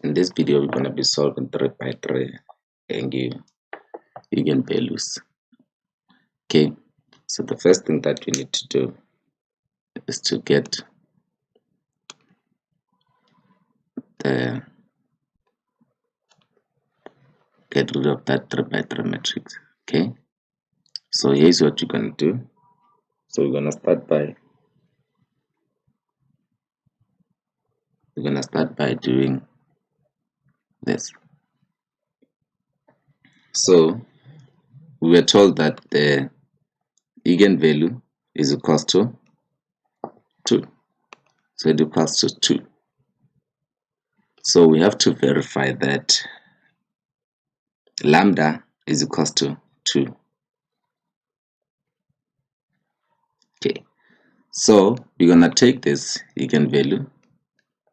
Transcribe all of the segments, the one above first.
In this video, we're going to be solving 3 by 3 eigenvalues. Okay, so the first thing that we need to do is to get rid of that 3 by 3 matrix. Okay, so here's what you're going to do. So we're going to start by doing this. So we were told that the eigenvalue is equals to 2. So it equals to 2. So we have to verify that lambda is equals to 2. Okay, so we're gonna take this eigenvalue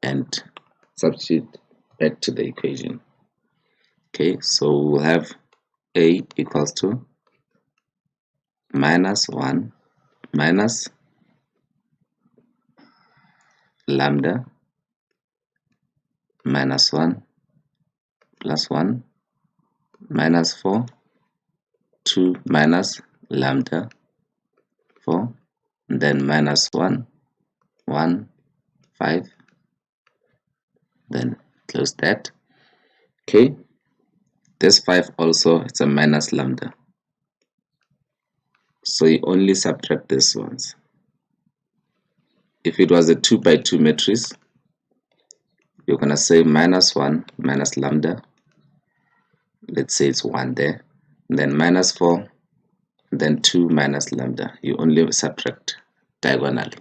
and substitute back to the equation. Okay, so we'll have a equals to minus 1 minus lambda minus 1 plus 1 minus 4 2 minus lambda 4, and then minus 1 1 5, then close that. Okay, this 5 also, it's a minus lambda, so you only subtract these ones. If it was a 2 by 2 matrix, you're gonna say minus 1 minus lambda, let's say it's 1 there, and then minus 4, and then 2 minus lambda. You only subtract diagonally.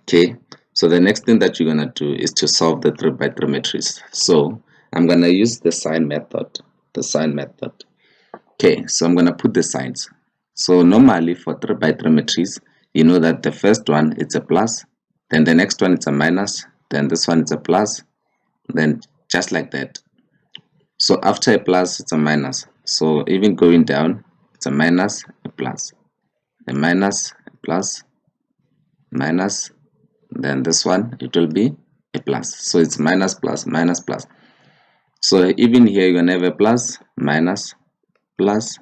Okay, so the next thing that you're gonna do is to solve the 3 by 3 matrix. So I'm gonna use the sign method. Okay, so I'm gonna put the signs. So normally for 3 by 3 matrix, you know that the first one it's a plus, then the next one it's a minus, then this one it's a plus, then just like that. So after a plus it's a minus, so even going down it's a minus, a plus, a minus, a plus, minus, then this one it will be a plus. So it's minus plus minus plus. So even here you're gonna have a plus minus plus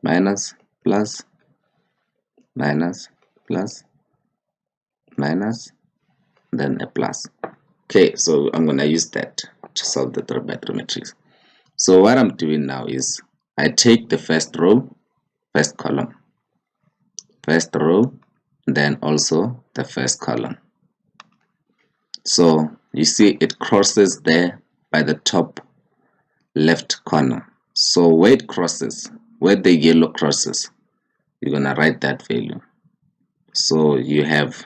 minus plus minus plus minus, then a plus. Okay, so I'm gonna use that to solve the 3 by 3 matrix. So what I'm doing now is I take the first row, first column, first row, then also the first column. So you see it crosses there by the top left corner. So where it crosses, where the yellow crosses, you're gonna write that value. So you have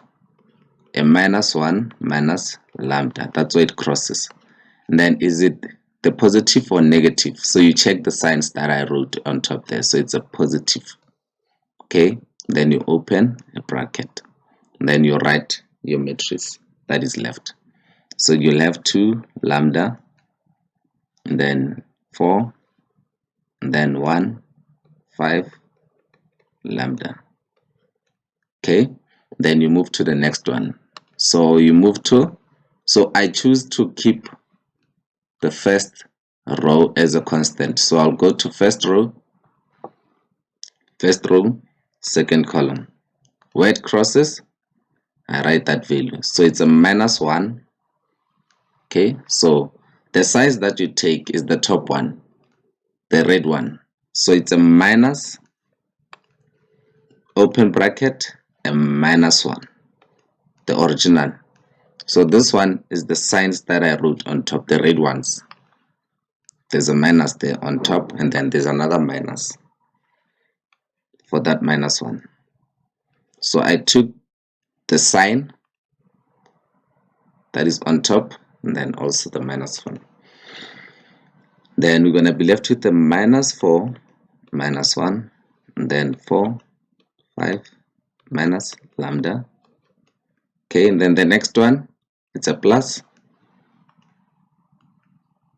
a minus 1 minus lambda, that's where it crosses. And then is it the positive or negative? So you check the signs that I wrote on top there. So it's a positive. Okay, then you open a bracket, and then you write your matrix that is left. So you'll have 2 lambda, and then 4, and then 1 5 lambda. Okay, then you move to the next one. So you move to, so I choose to keep the first row as a constant. So I'll go to first row, second column. Where it crosses, I write that value. So it's a minus 1. Okay, so the size that you take is the top one, the red one. So it's a minus, open bracket, a minus 1, the original. So this one is the signs that I wrote on top, the red ones. There's a minus there on top, and then there's another minus for that minus 1. So I took the sign that is on top, and then also the minus 1. Then we're going to be left with the minus 4 minus 1, and then 4 5 minus lambda. Okay, and then the next one, it's a plus.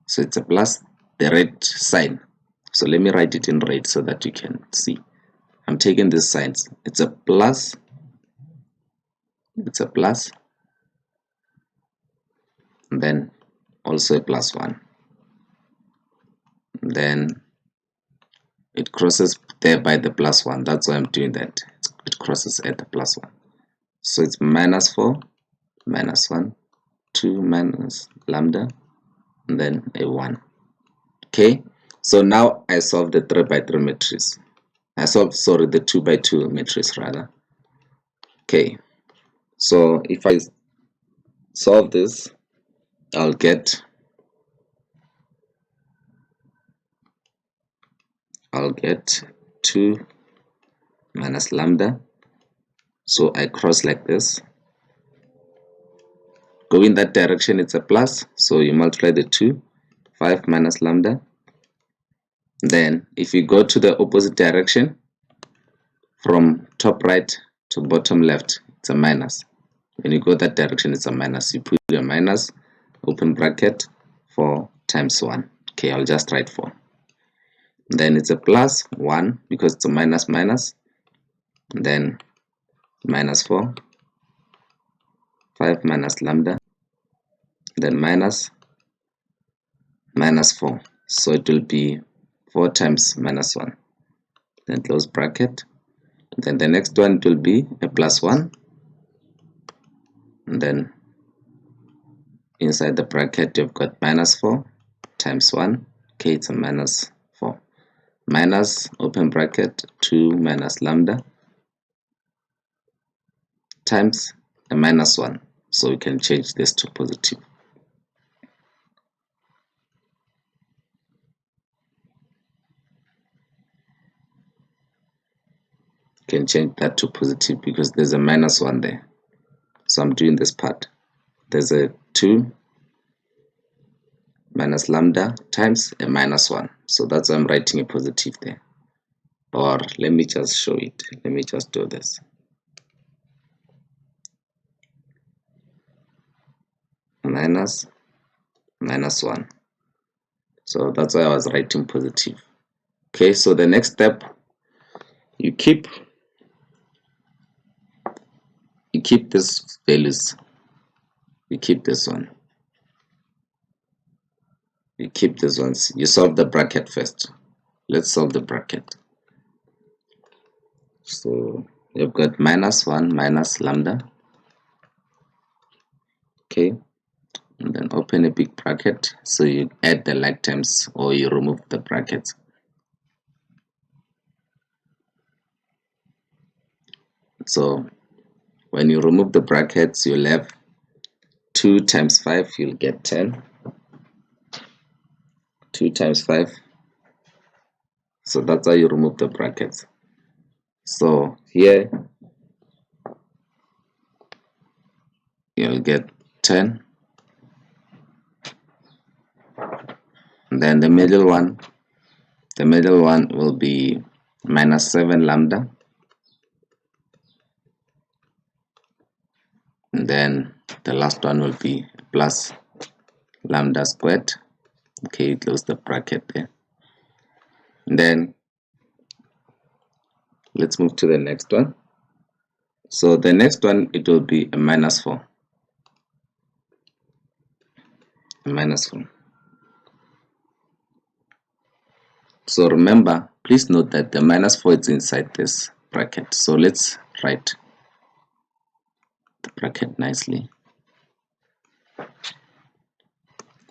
So it's a plus, the red sign. So let me write it in red so that you can see. I'm taking these signs. It's a plus, it's a plus, and then also a plus 1. Then it crosses there by the plus 1. That's why I'm doing that. It crosses at the plus 1. So it's minus 4, minus 1, 2 minus lambda, and then a 1. Okay, so now I solved the 3 by 3 matrix. I solved, sorry, the 2 by 2 matrix rather. Okay, so if I solve this, I'll get 2 minus lambda. So I cross like this. Go in that direction, it's a plus, so you multiply the 2, 5 minus lambda. Then if you go to the opposite direction, from top right to bottom left, it's a minus. When you go that direction, it's a minus. You put your minus, open bracket, 4 times 1. Okay, I'll just write 4. Then it's a plus 1 because it's a minus minus. Then minus 4, 5 minus lambda. Then minus 4. So it will be 4 times minus 1. Then close bracket. Then the next one will be a plus 1. And then inside the bracket you've got minus 4 times 1. Okay, it's a minus 4. Minus, open bracket, 2 minus lambda times a minus 1. So we can change this to positive. Can change that to positive because there's a minus 1 there. So I'm doing this part. There's a 2 minus lambda times a minus 1. So that's why I'm writing a positive there. Or let me just show it. Let me just do this. Minus 1. So that's why I was writing positive. Okay, so the next step, you keep these values. You keep this one. You keep these ones. You solve the bracket first. Let's solve the bracket. So you've got minus 1 minus lambda. Okay, and then open a big bracket. So you add the like terms or you remove the brackets. So when you remove the brackets, you'll have 2 times 5, you'll get 10. 2 times 5. So that's how you remove the brackets. So here you'll get 10. And then the middle one will be minus 7 lambda. And then the last one will be plus lambda squared. Okay, close the bracket there. And then let's move to the next one. So the next one, it will be a minus 4. A minus 4. So remember, please note that the minus 4 is inside this bracket. So let's write the bracket nicely.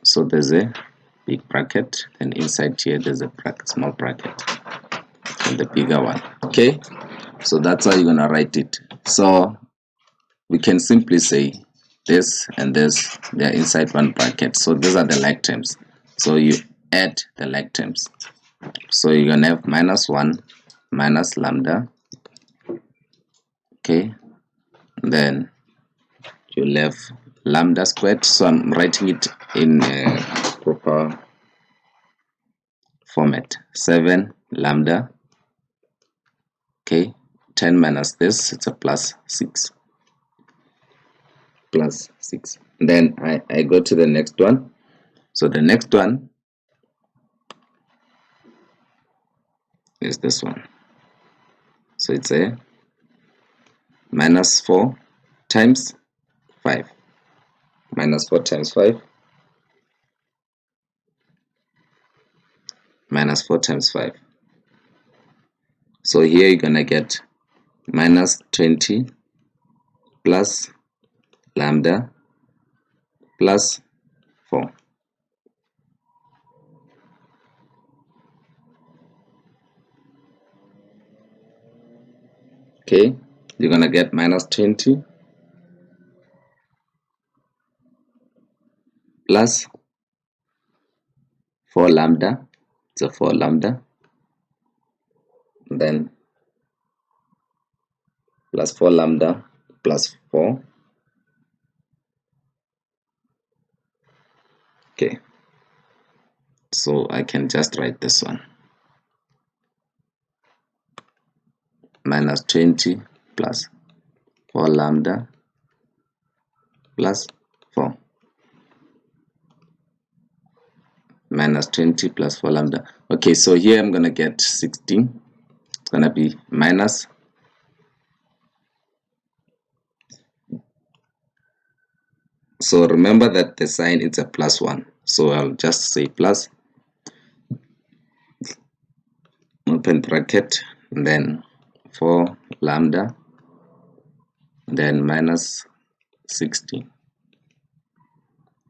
So there's a big bracket, and inside here there's a bracket, small bracket, and the bigger one. Okay, so that's how you're gonna write it. So we can simply say this and this, they're inside one bracket. So these are the like terms. So you add the like terms. So you're gonna have minus 1 minus lambda. Okay, and then you'll have lambda squared. So I'm writing it in a proper format. 7 lambda. Okay, 10 minus this, it's a plus 6. Plus 6. Then I go to the next one. So the next one is this one. So it's a minus 4 times 5. Minus 4 times 5. minus 4 times 5. So here you're gonna get minus 20 plus lambda plus 4. Okay, you're gonna get minus 20 plus 4 lambda, so 4 lambda, then plus 4 lambda plus 4. Okay, so I can just write this one, minus 20 plus 4 lambda plus 4, minus 20 plus 4 lambda. Okay, so here I'm gonna get 16. It's gonna be minus, so remember that the sign is a plus 1, so I'll just say plus, open bracket, and then 4 lambda, then minus 16.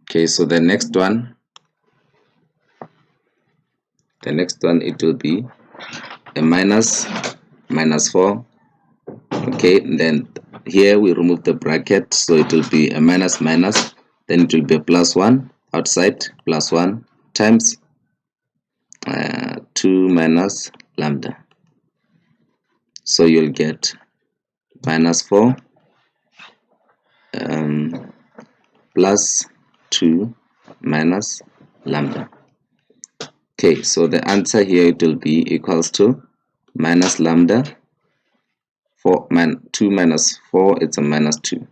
Okay, so the next one it will be a minus 4. Okay, and then here we remove the bracket, so it will be a minus minus, then it will be a plus 1 outside, plus 1 times 2 minus lambda, so you'll get minus 4 plus 2 minus lambda. Okay, so the answer here it will be equals to minus lambda 2 minus 4, it's a minus 2.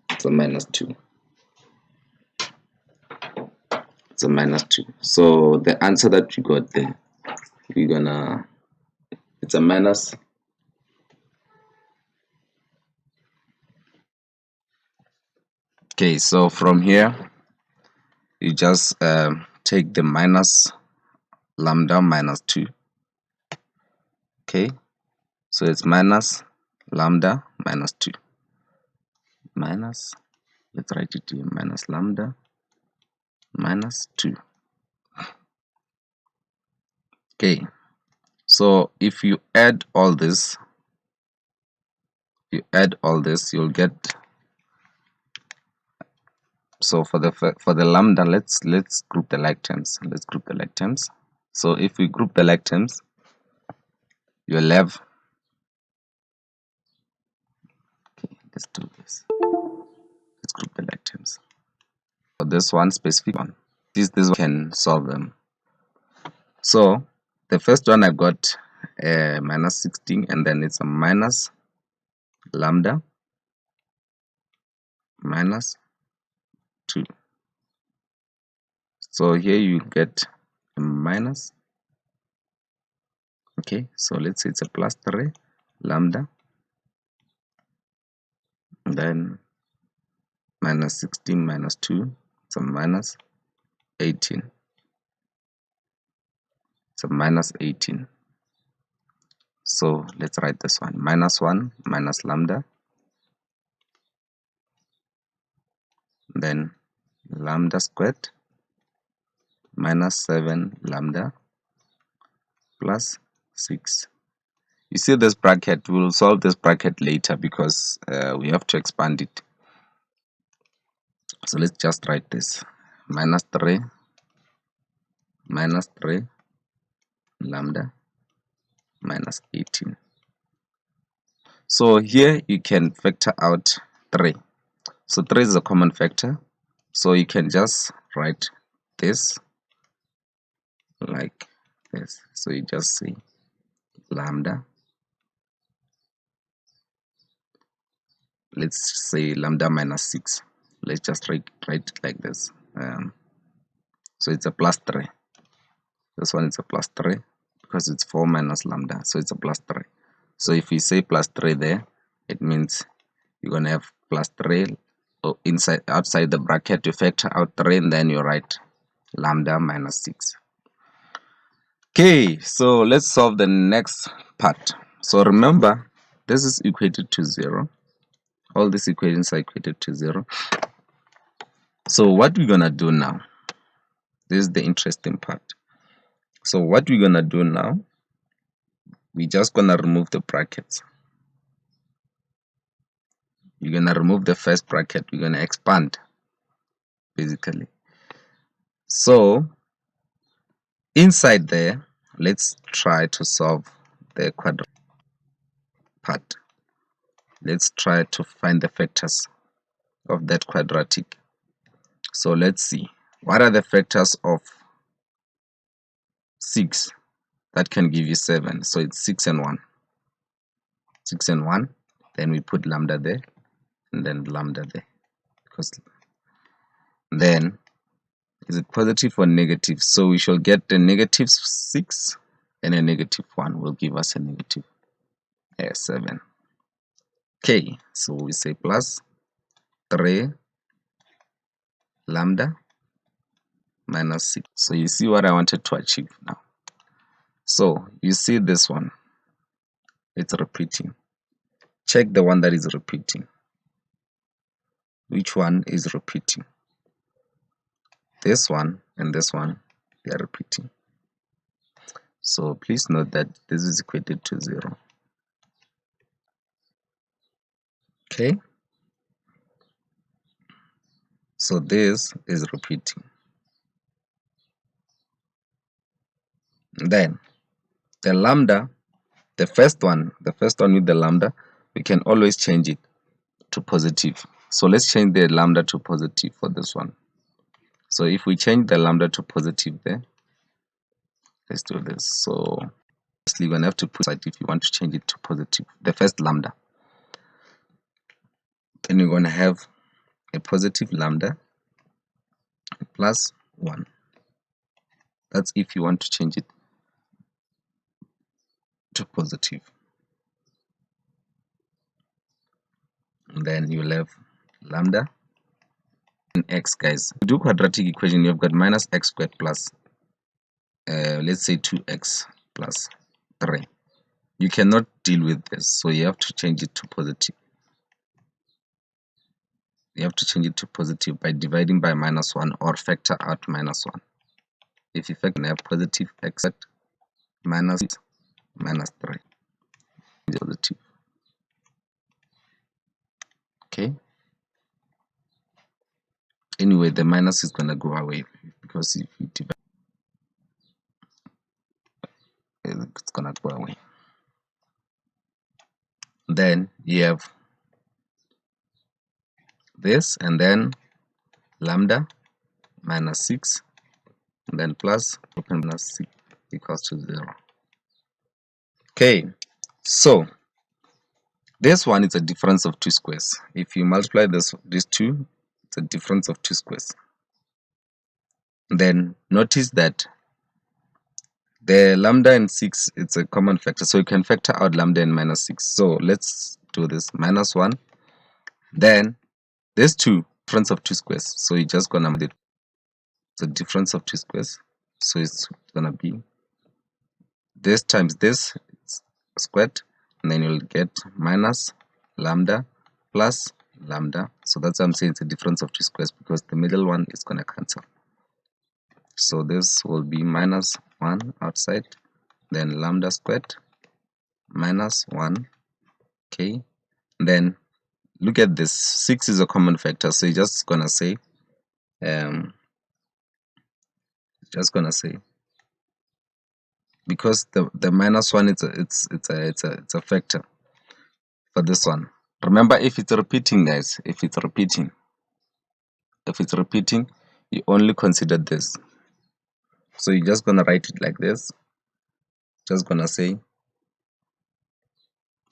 It's a minus 2. It's a minus 2. So the answer that you got there, it's a minus. Okay, so from here you just take the minus lambda minus 2. Okay, so it's minus lambda minus 2 minus, let's write it here, minus lambda minus 2. Okay, so if you add all this, you'll get, so for the lambda, let's group the like terms. So if we group the like terms, you'll have, okay, let's do this, let's group the like terms. For this one specific one, this one can solve them. So the first one I got minus 16, and then it's a minus lambda minus 2. So here you get a minus, okay, so let's say it's a plus 3 lambda, and then minus 16 minus 2, it's a minus 18. It's a minus 18. So let's write this one, minus 1 minus lambda, then lambda squared minus 7 lambda plus 6. You see this bracket, we'll solve this bracket later because we have to expand it. So let's just write this, minus 3 lambda minus 18. So here you can factor out 3. So 3 is a common factor, so you can just write this like this. So you just say lambda, let's say lambda minus 6. Let's just write it like this. So it's a plus 3. This one is a plus 3 because it's 4 minus lambda, so it's a plus 3. So if you say plus 3 there, it means you're gonna have plus 3 outside the bracket. You factor out 3 and then you write lambda minus 6. Okay, so let's solve the next part. So remember, this is equated to 0. All these equations are equated to 0. So what we're gonna do now, this is the interesting part. So what we're gonna do now, we're just gonna remove the brackets. You're gonna remove the first bracket, we're gonna expand basically. So inside there, let's try to solve the quadratic part. Let's try to find the factors of that quadratic. So let's see, what are the factors of 6 that can give you 7? So it's 6 and 1. 6 and 1, then we put lambda there, and then lambda there. Because then, is it positive or negative? So we shall get a negative 6 and a negative 1 will give us a negative 7. Okay, so we say plus 3 lambda minus 6. So you see what I wanted to achieve now. So you see this one, it's repeating. Check the one that is repeating. Which one is repeating? This one and this one, they are repeating. So please note that this is equated to 0. Okay, so this is repeating. Then the lambda, the first one with the lambda, we can always change it to positive. So let's change the lambda to positive for this one. So if we change the lambda to positive there, let's do this. So firstly, you're gonna have to put it if you want to change it to positive, the first lambda. Then you're gonna have a positive lambda plus 1. That's if you want to change it to positive. And then you'll have lambda and x, guys. To do quadratic equation, you've got minus x squared plus let's say 2x plus 3. You cannot deal with this, so you have to change it to positive. You have to change it to positive by dividing by minus 1 or factor out minus 1. If you factor, you have positive x minus 3. Positive. Okay. Anyway, the minus is gonna go away because if you divide, it's gonna go away. Then you have this, and then lambda minus 6, and then plus minus 6 equals to 0. Okay, so this one is a difference of 2 squares. If you multiply these two, it's a difference of 2 squares. Then notice that the lambda and 6, it's a common factor, so you can factor out lambda and minus 6. So let's do this, minus 1. Then there's 2, difference of 2 squares. So you're just gonna do the difference of 2 squares. So it's gonna be this times this squared, and then you'll get minus lambda plus lambda. So that's why I'm saying it's a difference of 2 squares, because the middle one is gonna cancel. So this will be minus 1 outside, then lambda squared minus 1. Okay, then look at this, 6 is a common factor, so you're just gonna say because the minus 1, it's a factor for this one. Remember, if it's repeating, guys, if it's repeating, you only consider this. So you're just gonna write it like this, just gonna say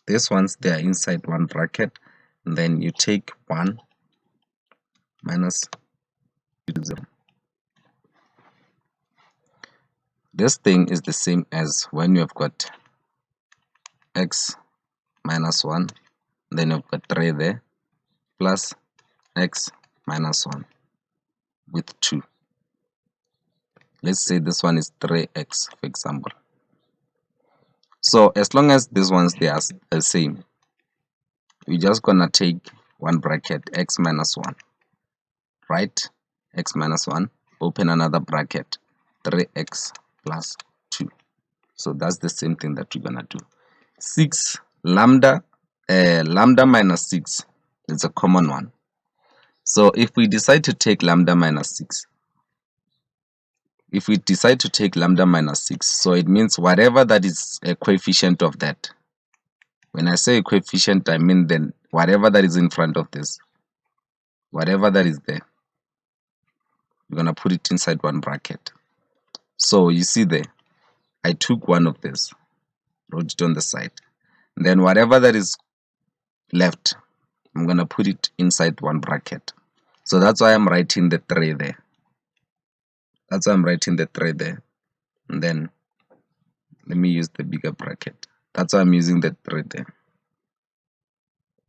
these ones, they are inside one bracket, and then you take 1 minus 0. This thing is the same as when you have got x minus 1, then you've got 3 there, plus x minus 1 with 2. Let's say this one is 3x, for example. So as long as these ones they are the same, we're just gonna take one bracket, x minus 1, right? X minus 1, open another bracket, 3x plus 2. So that's the same thing that we're gonna do. 6 lambda minus 6 is a common one. So if we decide to take lambda minus 6, so it means whatever that is a coefficient of that. When I say a coefficient, I mean then whatever that is in front of this, whatever that is there, we're gonna put it inside one bracket. So you see there, I took one of this, wrote it on the side. Then whatever that is left, I'm gonna put it inside one bracket. So that's why I'm writing the 3 there. And then let me use the bigger bracket. That's why I'm using the 3 there.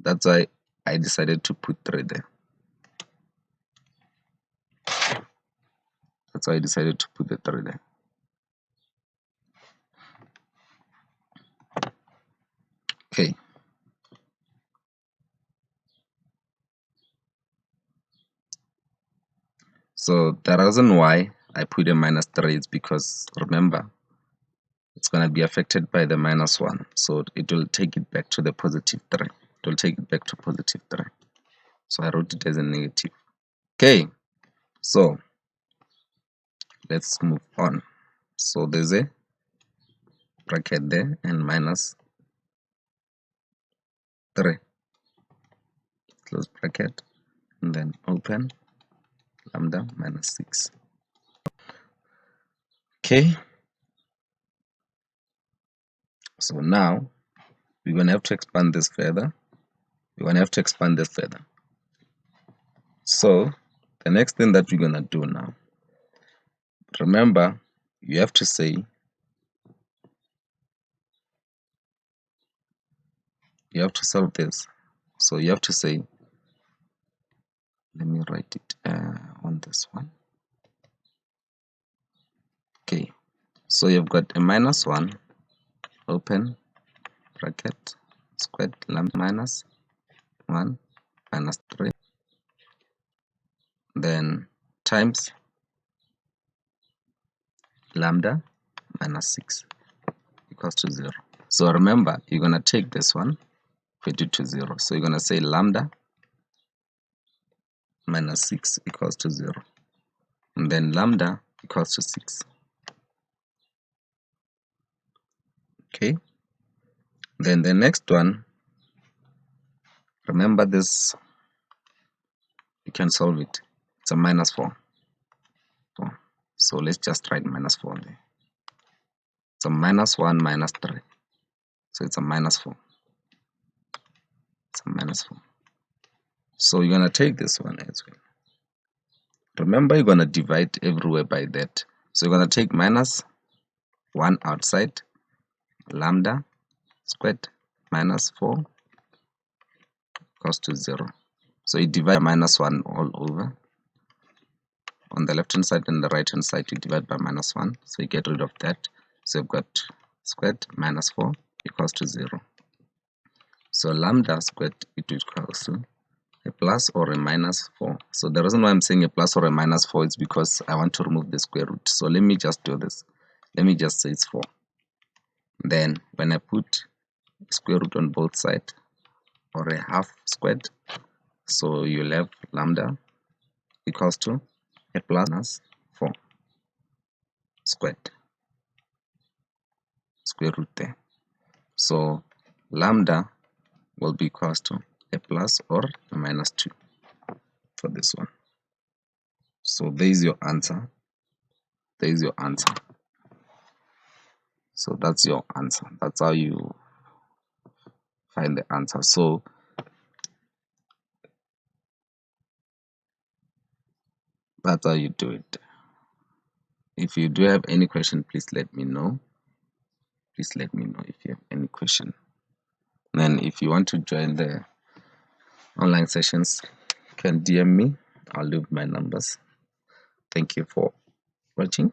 That's why I decided to put 3 there. That's why I decided to put the 3 there. Okay. So the reason why I put a minus 3 is because, remember, it's going to be affected by the minus 1. So it will take it back to the positive 3. It will take it back to positive 3. So I wrote it as a negative. Okay. So let's move on. So there's a bracket there and minus 3. Close bracket and then open lambda minus 6. Okay. So now we're going to have to expand this further. So the next thing that we're going to do now, remember, you have to say, you have to solve this. So you have to say, let me write it on this one. Okay, so you've got a minus 1, open bracket, squared lambda minus 1 minus 3, then times lambda minus 6 equals to 0. So remember, you're going to take this one, put it to 0. So you're going to say lambda minus 6 equals to 0. And then lambda equals to 6. Okay. Then the next one, remember this, you can solve it. It's a minus 4. So let's just write minus 4 there. It's a minus 1 minus 3. So it's a minus 4. It's a minus 4. So you're going to take this one as well. Remember, you're going to divide everywhere by that. So you're going to take minus 1 outside, lambda squared minus 4 equals to 0. So you divide minus 1 all over. On the left hand side and the right hand side, you divide by minus 1. So you get rid of that. So you've got squared minus 4 equals to 0. So lambda squared equals to a plus or a minus 4. So the reason why I'm saying a plus or a minus 4 is because I want to remove the square root. So let me just do this. Let me just say it's 4. Then when I put square root on both sides, or a half squared, so you'll have lambda equals to a plus 4 squared, square root there. So lambda will be equals to a plus or a minus 2 for this one. So there is your answer. So that's your answer. That's how you find the answer. So that's how you do it. If you do have any question, please let me know. If you have any question. Then if you want to join the online sessions, you can DM me. I'll leave my numbers. Thank you for watching.